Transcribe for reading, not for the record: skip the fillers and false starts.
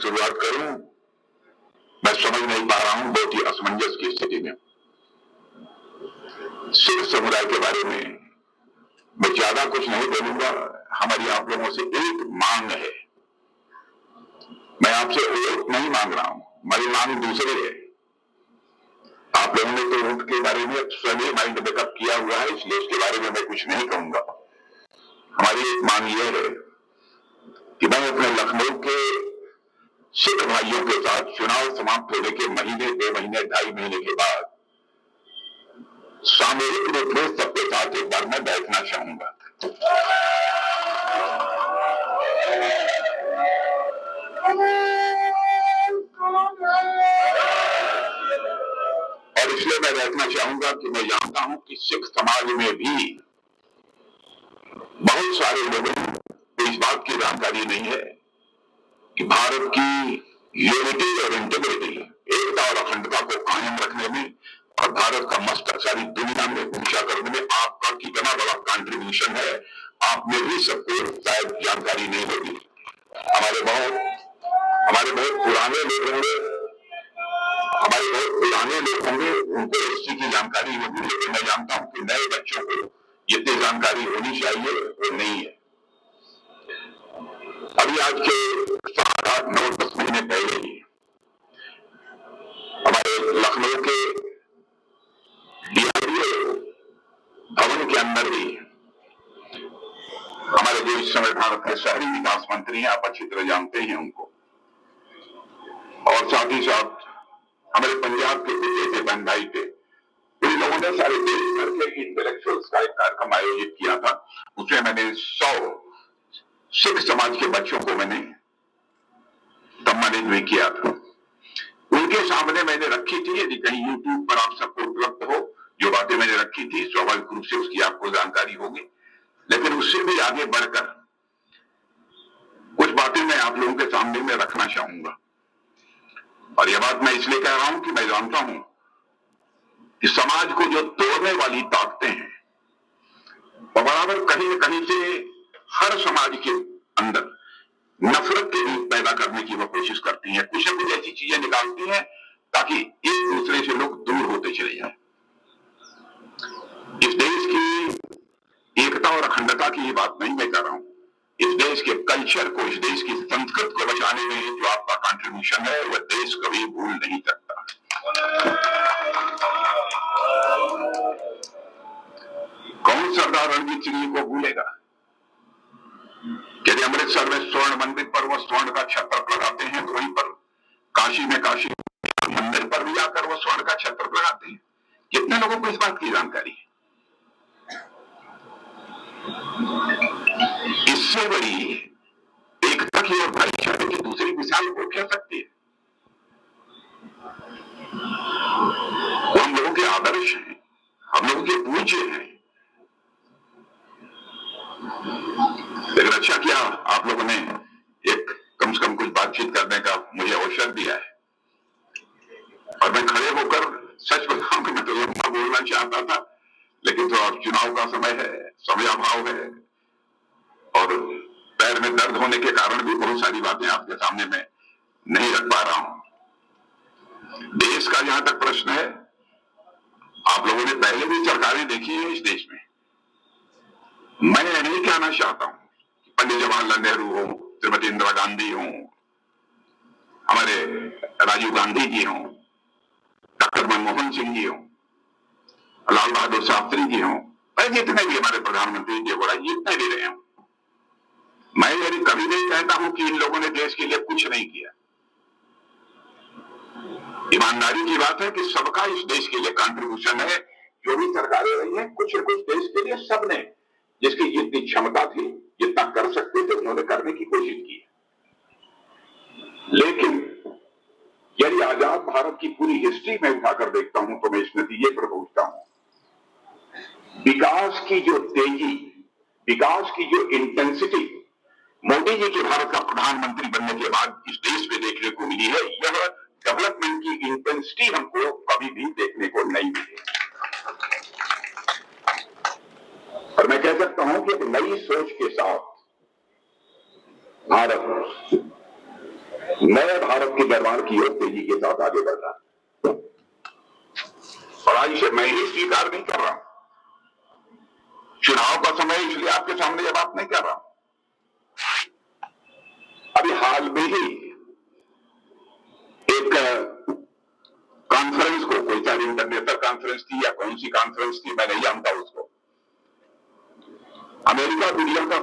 शुरुआत करूं, मैं समझ नहीं पा रहा हूं, बहुत ही असमंजस की स्थिति में। सिख समुदाय के बारे में मैं ज्यादा कुछ नहीं बोलूंगा। हमारी आप लोगों से एक मांग है, मैं आपसे वोट नहीं मांग रहा हूं, हमारी मांग दूसरी है। आप लोगों ने तो वोट के बारे में सभी माइंड मेकअप किया हुआ है, इसलिए उसके बारे में मैं कुछ नहीं कहूंगा। हमारी एक मांग यह है कि मैं अपने लखनऊ के सिख भाइयों के साथ चुनाव समाप्त होने के महीने, 2 महीने, 2.5 महीने के बाद सामूहिक रूप में सबके साथ एक बार मैं बैठना चाहूंगा। और इसलिए मैं बैठना चाहूंगा कि मैं जानता हूं कि सिख समाज में भी बहुत सारे लोगों को इस बात की जानकारी नहीं है कि भारत की यूनिटी और इंटीग्रिटी, एकता और अखंडता को कायम रखने में और भारत का मस्तक सारी दुनिया में ऊंचा करने में आपका कितना बड़ा कंट्रीब्यूशन है, आप में भी सबको शायद जानकारी नहीं होगी। हमारे बहुत पुराने लोग होंगे, उनको इस चीज की जानकारी होगी, लेकिन मैं जानता हूं कि नए बच्चों को जितनी जानकारी होनी चाहिए वो नहीं है। अभी आज के 7, 8, 9, 10 महीने पहले ही हमारे लखनऊ के डीआरडीओ भवन के अंदर ही हमारे जो इस समय भारत के शहरी विकास मंत्री हैं, आप अच्छी तरह जानते हैं उनको, और साथ ही साथ हमारे पंजाब के कुछ ऐसे बहन भाई थे, इन लोगों ने सारे देश भर के इंटेलेक्चुअल्स का एक कार्यक्रम आयोजित किया था। उसमें मैंने 100 सिख समाज के बच्चों को मैंने सम्मानित भी किया था। उनके सामने मैंने रखी थी, यदि कहीं यूट्यूब पर आप सबको उपलब्ध हो, जो बातें मैंने रखी थी स्वाभाविक रूप से उसकी आपको जानकारी होगी, लेकिन उससे भी आगे बढ़कर कुछ बातें मैं आप लोगों के सामने में रखना चाहूंगा। और यह बात मैं इसलिए कह रहा हूं कि मैं जानता हूं कि समाज को जो तोड़ने वाली ताकतें हैं, वो बराबर कहीं न कहीं से हर समाज के अंदर नफरत के बीज पैदा करने की वो कोशिश करती हैं, कुछ न कुछ ऐसी चीजें निकालती हैं ताकि एक दूसरे से लोग दूर होते चले जाएं। इस देश की एकता और अखंडता की ये बात नहीं मैं कर रहा हूं, इस देश के कल्चर को, इस देश की संस्कृति को बचाने में जो आपका कंट्रीब्यूशन है वह देश कभी भूल नहीं सकता। कौन सरदार रणजीत सिंह जी को भूलेगा? यदि अमृतसर में स्वर्ण मंदिर पर वो स्वर्ण का छत्र लगाते हैं, तो वहीं पर काशी में काशी मंदिर पर भी आकर वो स्वर्ण का छत्र लगाते हैं। कितने लोगों को इस बात की जानकारी है? इससे बड़ी एकता की और भाईचारे की दूसरी मिसाल को क्या सकती है? वो हम लोगों के आदर्श हैं, हम लोगों के पूज्य हैं। लेकिन अच्छा किया आप लोगों ने एक कम से कम कुछ बातचीत करने का मुझे अवसर दिया है, और मैं खड़े होकर सच बताऊं कि मैं तो लंबा बोलना चाहता था, लेकिन तो अब चुनाव का समय है, समयाभाव है, और पैर में दर्द होने के कारण भी बहुत सारी बातें आपके सामने मैं नहीं रख पा रहा हूं। देश का जहां तक प्रश्न है, आप लोगों ने पहले भी सरकारें देखी है इस देश में। मैं यह नहीं कहना चाहता हूं कि पंडित जवाहरलाल नेहरू हो, श्रीमती इंदिरा गांधी हो, हमारे राजीव गांधी जी हो, डॉक्टर मनमोहन सिंह जी हो, लाल बहादुर शास्त्री जी हो, जितने भी हमारे प्रधानमंत्री देवराज जितने भी रहे हों, मैं यदि कभी नहीं कहता हूं कि इन लोगों ने देश के लिए कुछ नहीं किया। ईमानदारी की बात है कि सबका इस देश के लिए कंट्रीब्यूशन है। जो भी सरकारें रही हैं, कुछ न कुछ देश के लिए सबने जिसकी जितनी क्षमता थी, जितना कर सकते थे, उन्होंने करने की कोशिश की। लेकिन यदि आजाद भारत की पूरी हिस्ट्री में उठाकर देखता हूं तो मैं इस नतीजे पर पहुंचता हूं, विकास की जो तेजी, विकास की जो इंटेंसिटी मोदी जी के भारत का प्रधानमंत्री बनने के बाद इस देश में देखने को मिली है, यह डेवलपमेंट की इंटेंसिटी हमको कभी भी देखने को नहीं मिली। और मैं कह सकता हूं कि एक नई सोच के साथ भारत नए भारत के निर्माण की ओर तेजी के साथ आगे बढ़ रहा है। और आज इसे मैं ही स्वीकार नहीं कर रहा हूं। चुनाव का समय इसलिए आपके सामने ये बात नहीं कर रहा हूं। अभी हाल में ही एक कॉन्फ्रेंस को, कोई चाहे इंटरनेशनल कॉन्फ्रेंस थी या कौन सी कॉन्फ्रेंस थी, मैं नहीं जानता उसको, अमेरिका दुनिया का